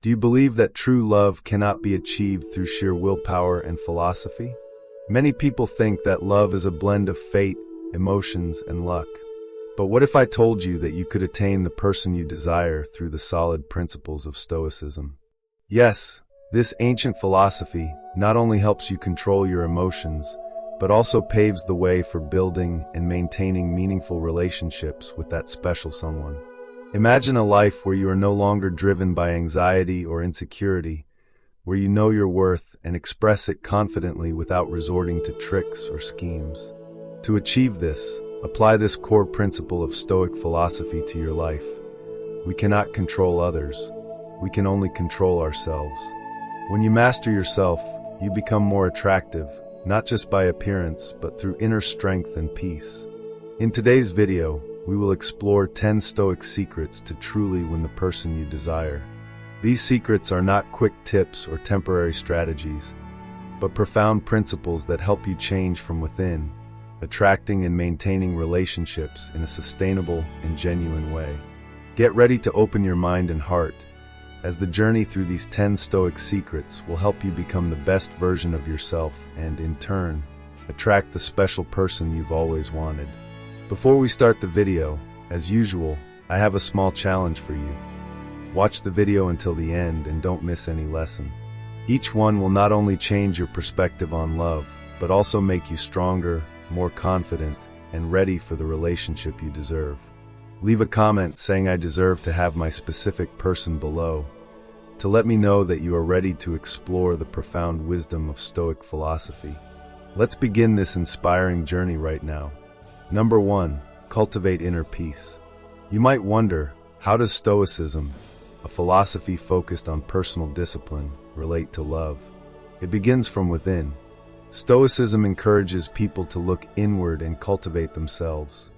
Do you believe that true love cannot be achieved through sheer willpower and philosophy? Many people think that love is a blend of fate, emotions, and luck. But what if I told you that you could attain the person you desire through the solid principles of Stoicism? Yes, this ancient philosophy not only helps you control your emotions, but also paves the way for building and maintaining meaningful relationships with that special someone. Imagine a life where you are no longer driven by anxiety or insecurity, where you know your worth and express it confidently without resorting to tricks or schemes. To achieve this, apply this core principle of Stoic philosophy to your life. We cannot control others. We can only control ourselves. When you master yourself, you become more attractive, not just by appearance, but through inner strength and peace. In today's video, we will explore 10 Stoic secrets to truly win the person you desire. These secrets are not quick tips or temporary strategies, but profound principles that help you change from within, attracting and maintaining relationships in a sustainable and genuine way. Get ready to open your mind and heart, as the journey through these 10 Stoic secrets will help you become the best version of yourself and, in turn, attract the special person you've always wanted. Before we start the video, as usual, I have a small challenge for you. Watch the video until the end and don't miss any lesson. Each one will not only change your perspective on love, but also make you stronger, more confident, and ready for the relationship you deserve. Leave a comment saying I deserve to have my specific person below, to let me know that you are ready to explore the profound wisdom of Stoic philosophy. Let's begin this inspiring journey right now. Number 1. Cultivate inner peace. You might wonder, how does Stoicism, a philosophy focused on personal discipline, relate to love? It begins from within. Stoicism encourages people to look inward and cultivate themselves.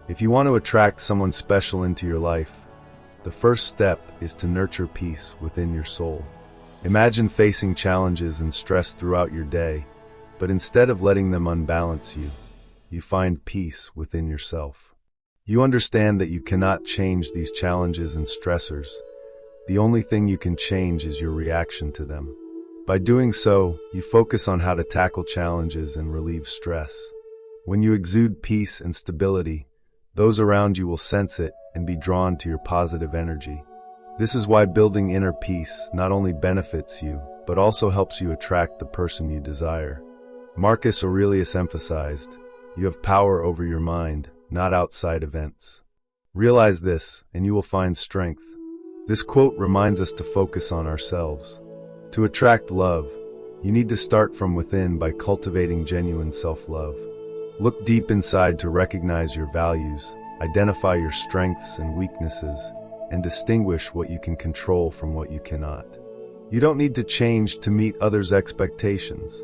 If you want to attract someone special into your life, the first step is to nurture peace within your soul. Imagine facing challenges and stress throughout your day, but instead of letting them unbalance you, you find peace within yourself. You understand that you cannot change these challenges and stressors. The only thing you can change is your reaction to them. By doing so, you focus on how to tackle challenges and relieve stress. When you exude peace and stability, those around you will sense it and be drawn to your positive energy. This is why building inner peace not only benefits you, but also helps you attract the person you desire. Marcus Aurelius emphasized, "You have power over your mind, not outside events." Realize this, and you will find strength. This quote reminds us to focus on ourselves. To attract love, you need to start from within by cultivating genuine self-love. Look deep inside to recognize your values, identify your strengths and weaknesses, and distinguish what you can control from what you cannot. You don't need to change to meet others' expectations.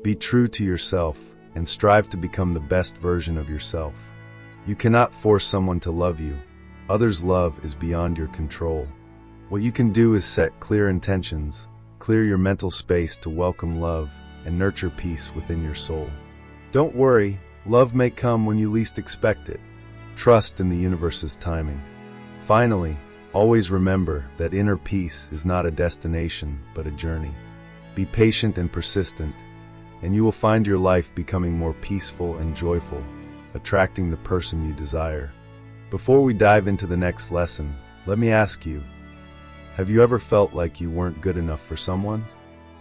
Be true to yourself and strive to become the best version of yourself. You cannot force someone to love you. Others' love is beyond your control. What you can do is set clear intentions, clear your mental space to welcome love, and nurture peace within your soul. Don't worry, love may come when you least expect it. Trust in the universe's timing. Finally, always remember that inner peace is not a destination, but a journey. Be patient and persistent, and you will find your life becoming more peaceful and joyful, attracting the person you desire. Before we dive into the next lesson, let me ask you, have you ever felt like you weren't good enough for someone?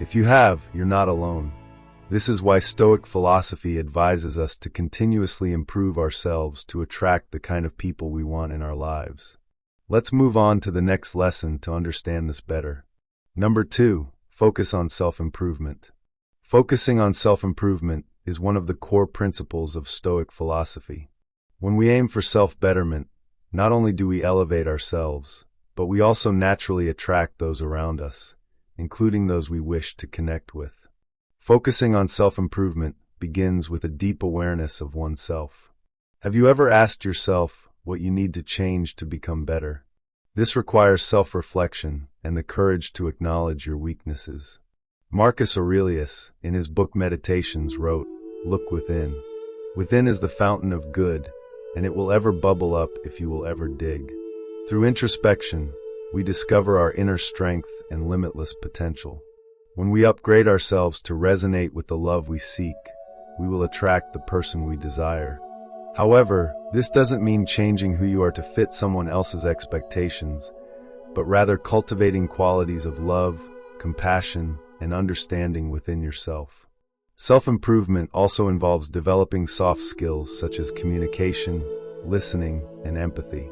If you have, you're not alone. This is why Stoic philosophy advises us to continuously improve ourselves to attract the kind of people we want in our lives. Let's move on to the next lesson to understand this better. Number 2, focus on self-improvement. Focusing on self-improvement is one of the core principles of Stoic philosophy. When we aim for self-betterment, not only do we elevate ourselves, but we also naturally attract those around us, including those we wish to connect with. Focusing on self-improvement begins with a deep awareness of oneself. Have you ever asked yourself what you need to change to become better? This requires self-reflection and the courage to acknowledge your weaknesses. Marcus Aurelius, in his book Meditations, wrote, "Look within. Within is the fountain of good, and it will ever bubble up if you will ever dig." Through introspection, we discover our inner strength and limitless potential. When we upgrade ourselves to resonate with the love we seek, we will attract the person we desire. However, this doesn't mean changing who you are to fit someone else's expectations, but rather cultivating qualities of love, compassion, and understanding within yourself. Self-improvement also involves developing soft skills such as communication, listening, and empathy.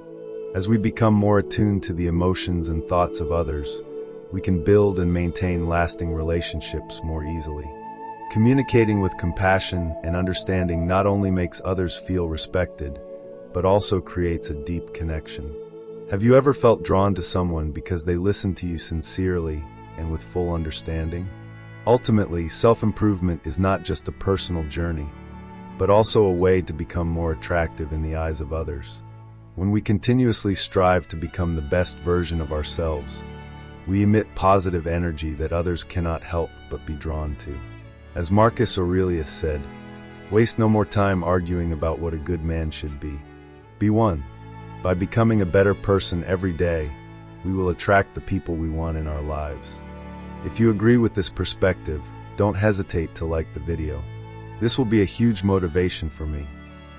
As we become more attuned to the emotions and thoughts of others, we can build and maintain lasting relationships more easily. Communicating with compassion and understanding not only makes others feel respected, but also creates a deep connection. Have you ever felt drawn to someone because they listen to you sincerely and with full understanding? Ultimately, self-improvement is not just a personal journey, but also a way to become more attractive in the eyes of others. When we continuously strive to become the best version of ourselves, we emit positive energy that others cannot help but be drawn to. As Marcus Aurelius said, "Waste no more time arguing about what a good man should be. Be one." By becoming a better person every day, we will attract the people we want in our lives. If you agree with this perspective, don't hesitate to like the video. This will be a huge motivation for me.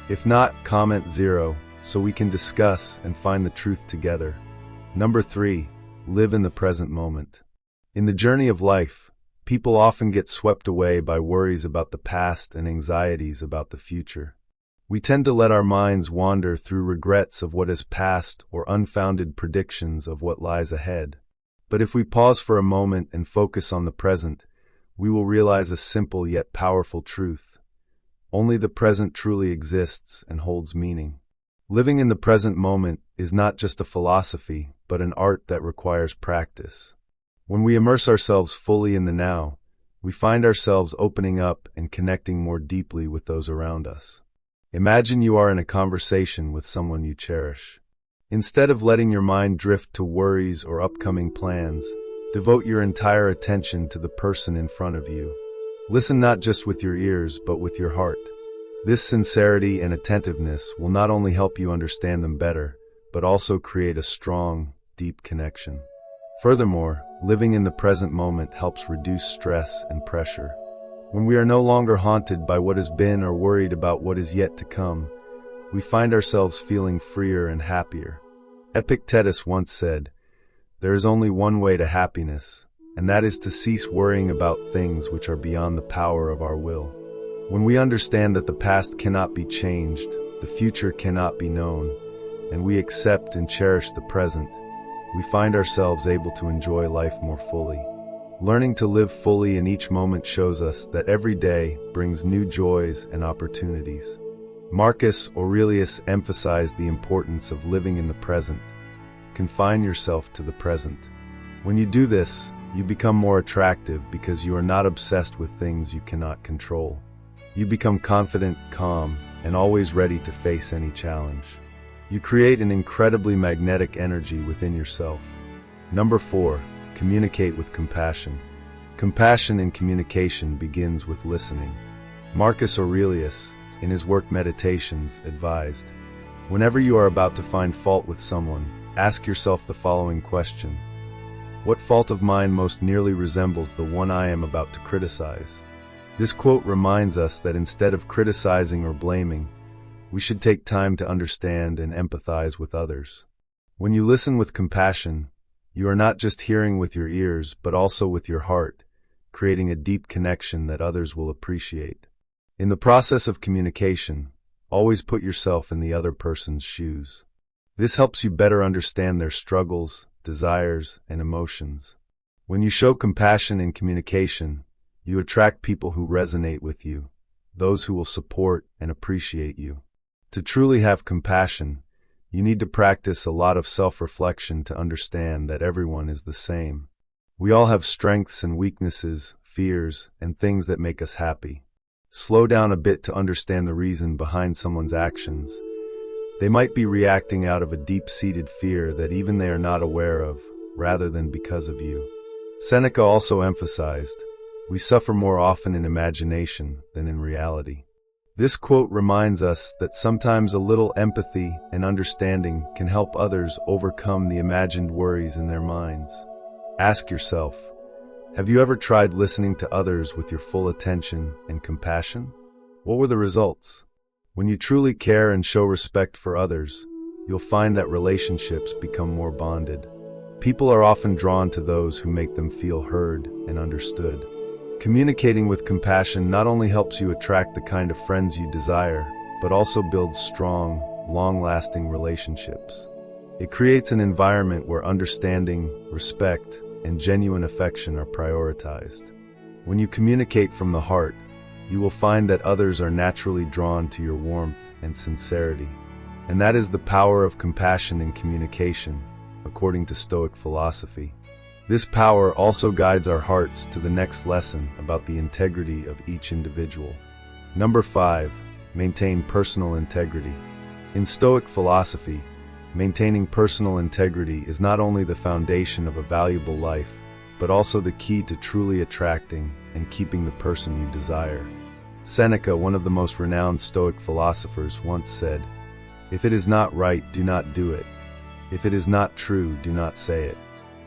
If not, comment 0 so we can discuss and find the truth together. Number 3, live in the present moment. In the journey of life, people often get swept away by worries about the past and anxieties about the future. We tend to let our minds wander through regrets of what has passed or unfounded predictions of what lies ahead. But if we pause for a moment and focus on the present, we will realize a simple yet powerful truth. Only the present truly exists and holds meaning. Living in the present moment is not just a philosophy, but an art that requires practice. When we immerse ourselves fully in the now, we find ourselves opening up and connecting more deeply with those around us. Imagine you are in a conversation with someone you cherish. Instead of letting your mind drift to worries or upcoming plans, devote your entire attention to the person in front of you. Listen not just with your ears, but with your heart. This sincerity and attentiveness will not only help you understand them better, but also create a strong, deep connection. Furthermore, living in the present moment helps reduce stress and pressure. When we are no longer haunted by what has been or worried about what is yet to come, we find ourselves feeling freer and happier. Epictetus once said, "There is only one way to happiness, and that is to cease worrying about things which are beyond the power of our will." When we understand that the past cannot be changed, the future cannot be known, and we accept and cherish the present, we find ourselves able to enjoy life more fully. Learning to live fully in each moment shows us that every day brings new joys and opportunities. Marcus Aurelius emphasized the importance of living in the present. Confine yourself to the present. When you do this, you become more attractive because you are not obsessed with things you cannot control. You become confident, calm, and always ready to face any challenge. You create an incredibly magnetic energy within yourself. Number 4, communicate with compassion. Compassion in communication begins with listening. Marcus Aurelius, in his work Meditations, advised, "Whenever you are about to find fault with someone, ask yourself the following question: what fault of mine most nearly resembles the one I am about to criticize?" This quote reminds us that instead of criticizing or blaming, we should take time to understand and empathize with others. When you listen with compassion, you are not just hearing with your ears, but also with your heart, creating a deep connection that others will appreciate. In the process of communication, always put yourself in the other person's shoes. This helps you better understand their struggles, desires, and emotions. When you show compassion in communication, you attract people who resonate with you, those who will support and appreciate you. To truly have compassion, you need to practice a lot of self-reflection to understand that everyone is the same. We all have strengths and weaknesses, fears, and things that make us happy. Slow down a bit to understand the reason behind someone's actions. They might be reacting out of a deep-seated fear that even they are not aware of, rather than because of you. Seneca also emphasized, "We suffer more often in imagination than in reality." This quote reminds us that sometimes a little empathy and understanding can help others overcome the imagined worries in their minds. Ask yourself, have you ever tried listening to others with your full attention and compassion? What were the results? When you truly care and show respect for others, you'll find that relationships become more bonded. People are often drawn to those who make them feel heard and understood. Communicating with compassion not only helps you attract the kind of friends you desire, but also builds strong, long-lasting relationships. It creates an environment where understanding, respect, and genuine affection are prioritized. When you communicate from the heart, you will find that others are naturally drawn to your warmth and sincerity. And that is the power of compassion in communication, according to Stoic philosophy. This power also guides our hearts to the next lesson about the integrity of each individual. Number 5, maintain personal integrity. In Stoic philosophy, maintaining personal integrity is not only the foundation of a valuable life, but also the key to truly attracting and keeping the person you desire. Seneca, one of the most renowned Stoic philosophers, once said, "If it is not right, do not do it. If it is not true, do not say it."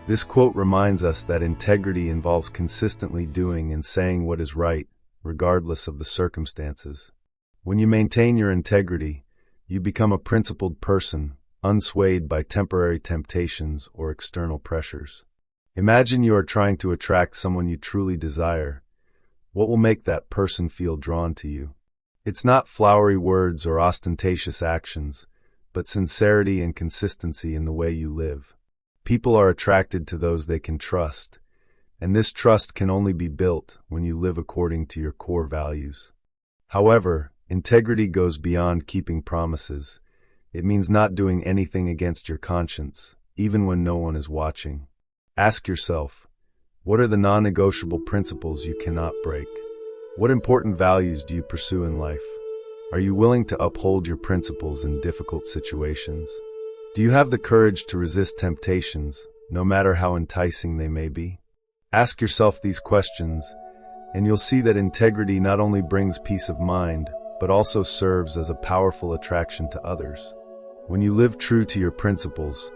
This quote reminds us that integrity involves consistently doing and saying what is right, regardless of the circumstances. When you maintain your integrity, you become a principled person, unswayed by temporary temptations or external pressures. Imagine you are trying to attract someone you truly desire. What will make that person feel drawn to you? It's not flowery words or ostentatious actions, but sincerity and consistency in the way you live. People are attracted to those they can trust, and this trust can only be built when you live according to your core values. However, integrity goes beyond keeping promises. It means not doing anything against your conscience, even when no one is watching. Ask yourself, what are the non-negotiable principles you cannot break? What important values do you pursue in life? Are you willing to uphold your principles in difficult situations? Do you have the courage to resist temptations, no matter how enticing they may be? Ask yourself these questions, and you'll see that integrity not only brings peace of mind, but also serves as a powerful attraction to others. When you live true to your principles,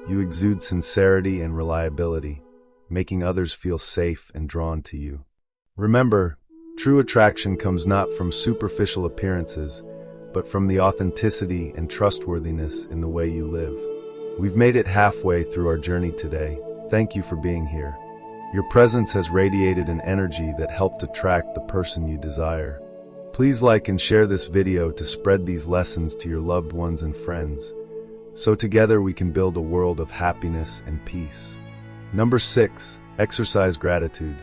you exude sincerity and reliability, making others feel safe and drawn to you. Remember, true attraction comes not from superficial appearances, but from the authenticity and trustworthiness in the way you live. We've made it halfway through our journey today. Thank you for being here. Your presence has radiated an energy that helped attract the person you desire. Please like and share this video to spread these lessons to your loved ones and friends, so together we can build a world of happiness and peace. Number 6, exercise gratitude.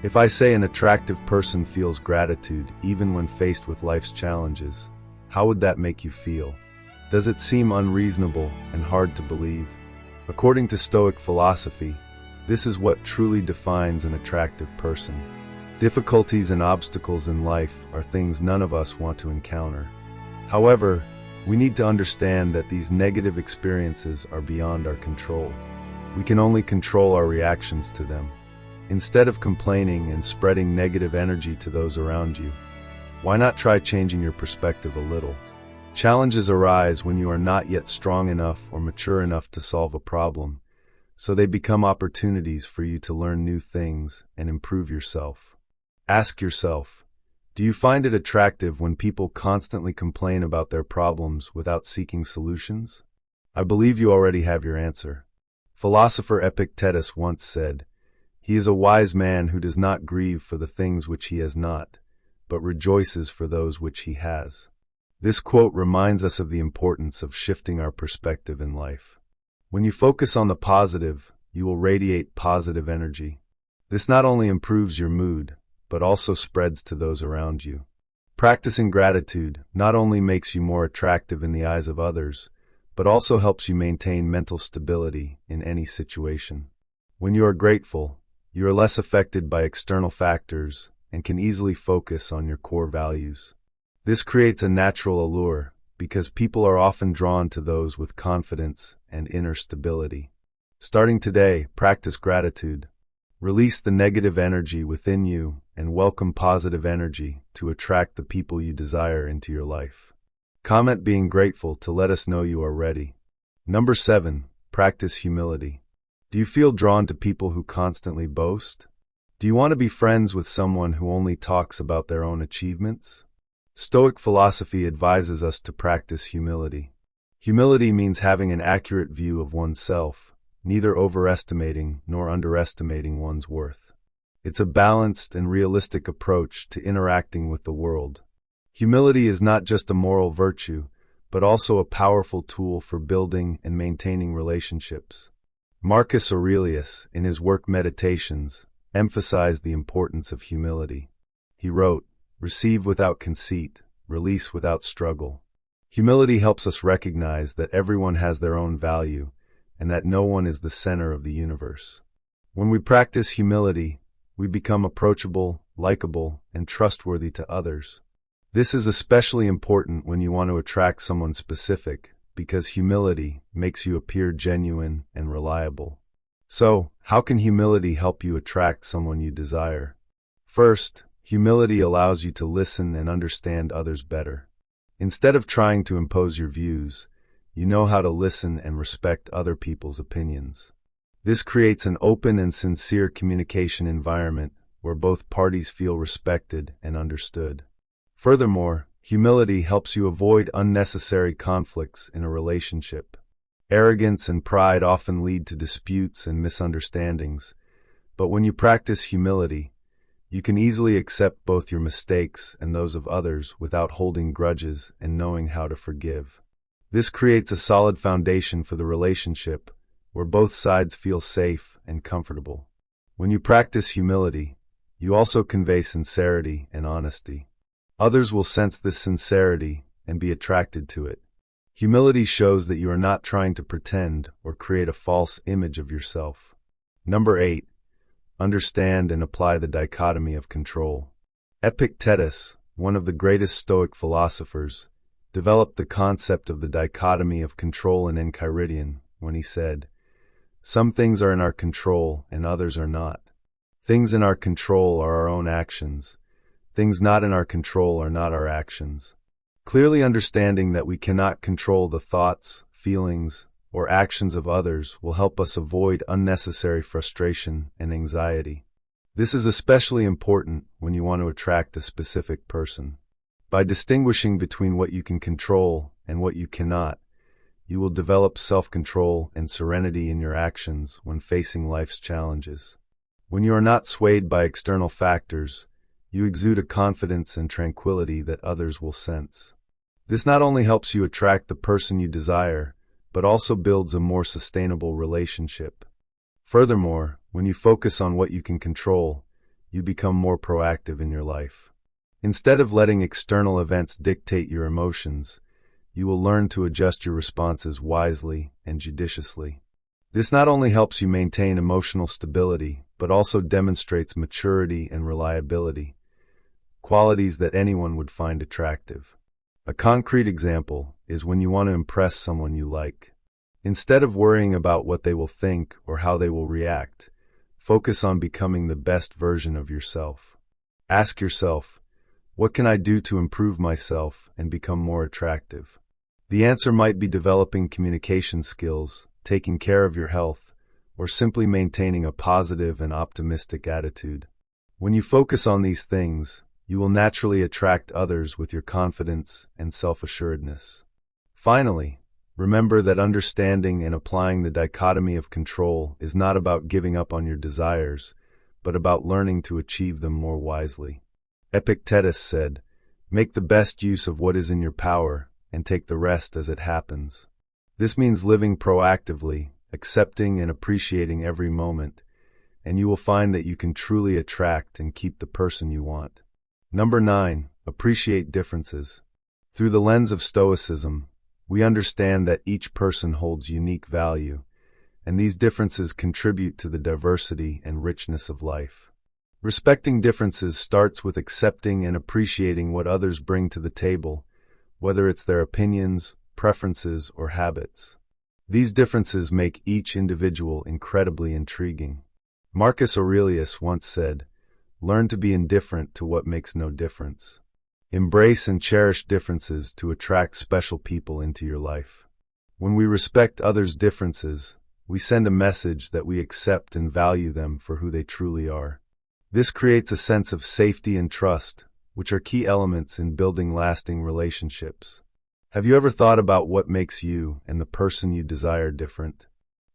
If I say an attractive person feels gratitude even when faced with life's challenges, how would that make you feel? Does it seem unreasonable and hard to believe? According to Stoic philosophy, this is what truly defines an attractive person. Difficulties and obstacles in life are things none of us want to encounter. However, we need to understand that these negative experiences are beyond our control. We can only control our reactions to them. Instead of complaining and spreading negative energy to those around you, why not try changing your perspective a little? Challenges arise when you are not yet strong enough or mature enough to solve a problem, so they become opportunities for you to learn new things and improve yourself. Ask yourself, do you find it attractive when people constantly complain about their problems without seeking solutions? I believe you already have your answer. Philosopher Epictetus once said, "He is a wise man who does not grieve for the things which he has not, but rejoices for those which he has." This quote reminds us of the importance of shifting our perspective in life. When you focus on the positive, you will radiate positive energy. This not only improves your mood, but also spreads to those around you. Practicing gratitude not only makes you more attractive in the eyes of others, but also helps you maintain mental stability in any situation. When you are grateful, you are less affected by external factors and can easily focus on your core values. This creates a natural allure because people are often drawn to those with confidence and inner stability. Starting today, practice gratitude. Release the negative energy within you and welcome positive energy to attract the people you desire into your life. Comment being grateful to let us know you are ready. Number 7, practice humility. Do you feel drawn to people who constantly boast? Do you want to be friends with someone who only talks about their own achievements? Stoic philosophy advises us to practice humility. Humility means having an accurate view of oneself, neither overestimating nor underestimating one's worth. It's a balanced and realistic approach to interacting with the world. Humility is not just a moral virtue, but also a powerful tool for building and maintaining relationships. Marcus Aurelius, in his work Meditations, emphasized the importance of humility. He wrote, "Receive without conceit, release without struggle." Humility helps us recognize that everyone has their own value and that no one is the center of the universe. When we practice humility, we become approachable, likable, and trustworthy to others. This is especially important when you want to attract someone specific, because humility makes you appear genuine and reliable. So, how can humility help you attract someone you desire? First, humility allows you to listen and understand others better. Instead of trying to impose your views, you know how to listen and respect other people's opinions. This creates an open and sincere communication environment where both parties feel respected and understood. Furthermore, humility helps you avoid unnecessary conflicts in a relationship. Arrogance and pride often lead to disputes and misunderstandings, but when you practice humility, you can easily accept both your mistakes and those of others without holding grudges and knowing how to forgive. This creates a solid foundation for the relationship where both sides feel safe and comfortable. When you practice humility, you also convey sincerity and honesty. Others will sense this sincerity and be attracted to it. Humility shows that you are not trying to pretend or create a false image of yourself. Number 8. Understand and apply the dichotomy of control. Epictetus, one of the greatest Stoic philosophers, developed the concept of the dichotomy of control and enchiridion when he said, "Some things are in our control and others are not. Things in our control are our own actions. Things not in our control are not our actions." Clearly understanding that we cannot control the thoughts, feelings, or actions of others will help us avoid unnecessary frustration and anxiety. This is especially important when you want to attract a specific person. By distinguishing between what you can control and what you cannot, you will develop self-control and serenity in your actions when facing life's challenges. When you are not swayed by external factors, you exude a confidence and tranquility that others will sense. This not only helps you attract the person you desire, but also builds a more sustainable relationship. Furthermore, when you focus on what you can control, you become more proactive in your life. Instead of letting external events dictate your emotions, you will learn to adjust your responses wisely and judiciously. This not only helps you maintain emotional stability, but also demonstrates maturity and reliability, qualities that anyone would find attractive. A concrete example is when you want to impress someone you like. Instead of worrying about what they will think or how they will react, focus on becoming the best version of yourself. Ask yourself, what can I do to improve myself and become more attractive? The answer might be developing communication skills, taking care of your health, or simply maintaining a positive and optimistic attitude. When you focus on these things, you will naturally attract others with your confidence and self-assuredness. Finally, remember that understanding and applying the dichotomy of control is not about giving up on your desires, but about learning to achieve them more wisely. Epictetus said, "Make the best use of what is in your power and take the rest as it happens." This means living proactively, accepting and appreciating every moment, and you will find that you can truly attract and keep the person you want. Number 9. Appreciate differences. Through the lens of Stoicism, we understand that each person holds unique value, and these differences contribute to the diversity and richness of life. Respecting differences starts with accepting and appreciating what others bring to the table, whether it's their opinions, preferences, or habits. These differences make each individual incredibly intriguing. Marcus Aurelius once said, "Learn to be indifferent to what makes no difference." Embrace and cherish differences to attract special people into your life. When we respect others' differences, we send a message that we accept and value them for who they truly are. This creates a sense of safety and trust, which are key elements in building lasting relationships. Have you ever thought about what makes you and the person you desire different?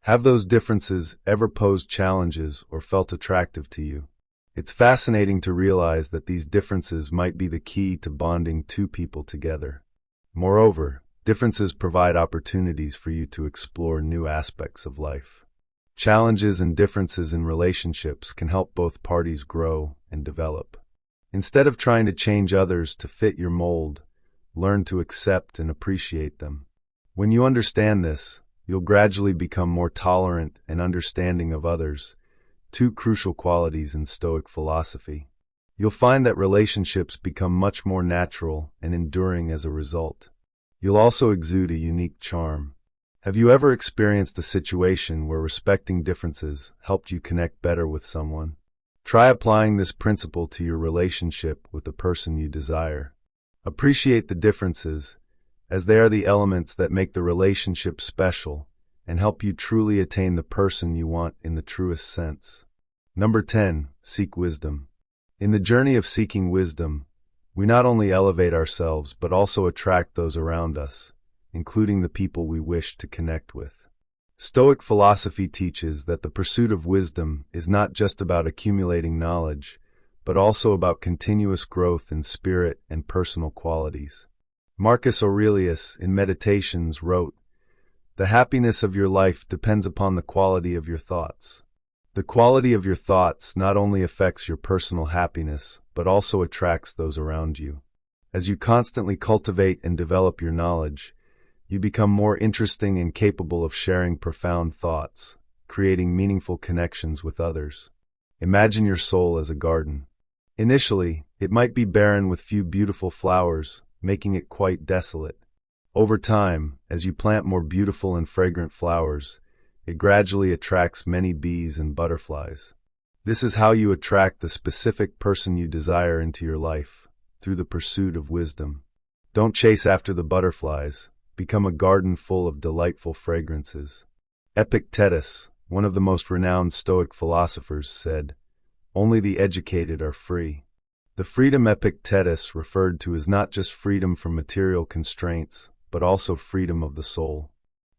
Have those differences ever posed challenges or felt attractive to you? It's fascinating to realize that these differences might be the key to bonding two people together. Moreover, differences provide opportunities for you to explore new aspects of life. Challenges and differences in relationships can help both parties grow and develop. Instead of trying to change others to fit your mold, learn to accept and appreciate them. When you understand this, you'll gradually become more tolerant and understanding of others, two crucial qualities in Stoic philosophy. You'll find that relationships become much more natural and enduring as a result. You'll also exude a unique charm. Have you ever experienced a situation where respecting differences helped you connect better with someone? Try applying this principle to your relationship with the person you desire. Appreciate the differences, as they are the elements that make the relationship special and help you truly attain the person you want in the truest sense. Number 10, seek wisdom. In the journey of seeking wisdom, we not only elevate ourselves but also attract those around us, including the people we wish to connect with. Stoic philosophy teaches that the pursuit of wisdom is not just about accumulating knowledge, but also about continuous growth in spirit and personal qualities. Marcus Aurelius, in Meditations, wrote, "The happiness of your life depends upon the quality of your thoughts." The quality of your thoughts not only affects your personal happiness, but also attracts those around you. As you constantly cultivate and develop your knowledge, you become more interesting and capable of sharing profound thoughts, creating meaningful connections with others. Imagine your soul as a garden. Initially, it might be barren with few beautiful flowers, making it quite desolate. Over time, as you plant more beautiful and fragrant flowers, it gradually attracts many bees and butterflies. This is how you attract the specific person you desire into your life, through the pursuit of wisdom. Don't chase after the butterflies. Become a garden full of delightful fragrances. Epictetus, one of the most renowned Stoic philosophers, said, "Only the educated are free." The freedom Epictetus referred to is not just freedom from material constraints, but also freedom of the soul.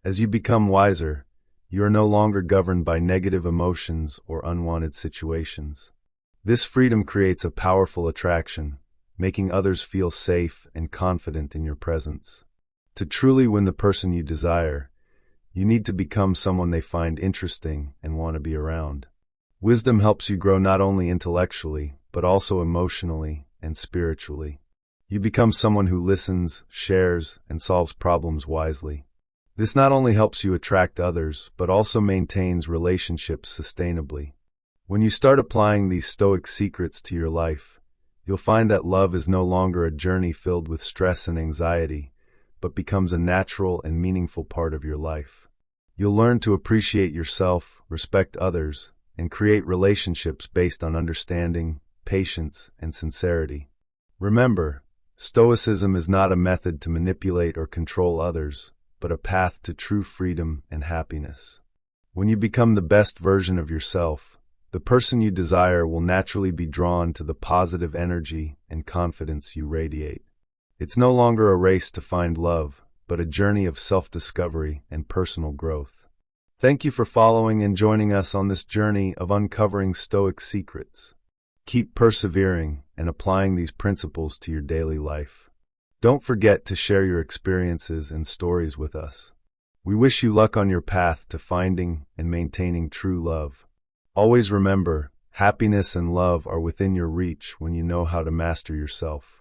As you become wiser, you are no longer governed by negative emotions or unwanted situations. This freedom creates a powerful attraction, making others feel safe and confident in your presence. To truly win the person you desire, you need to become someone they find interesting and want to be around. Wisdom helps you grow not only intellectually, but also emotionally and spiritually. You become someone who listens, shares, and solves problems wisely. This not only helps you attract others, but also maintains relationships sustainably. When you start applying these Stoic secrets to your life, you'll find that love is no longer a journey filled with stress and anxiety, but becomes a natural and meaningful part of your life. You'll learn to appreciate yourself, respect others, and create relationships based on understanding, patience, and sincerity. Remember, Stoicism is not a method to manipulate or control others, but a path to true freedom and happiness. When you become the best version of yourself, the person you desire will naturally be drawn to the positive energy and confidence you radiate. It's no longer a race to find love, but a journey of self-discovery and personal growth. Thank you for following and joining us on this journey of uncovering Stoic secrets. Keep persevering and applying these principles to your daily life. Don't forget to share your experiences and stories with us. We wish you luck on your path to finding and maintaining true love. Always remember, happiness and love are within your reach when you know how to master yourself.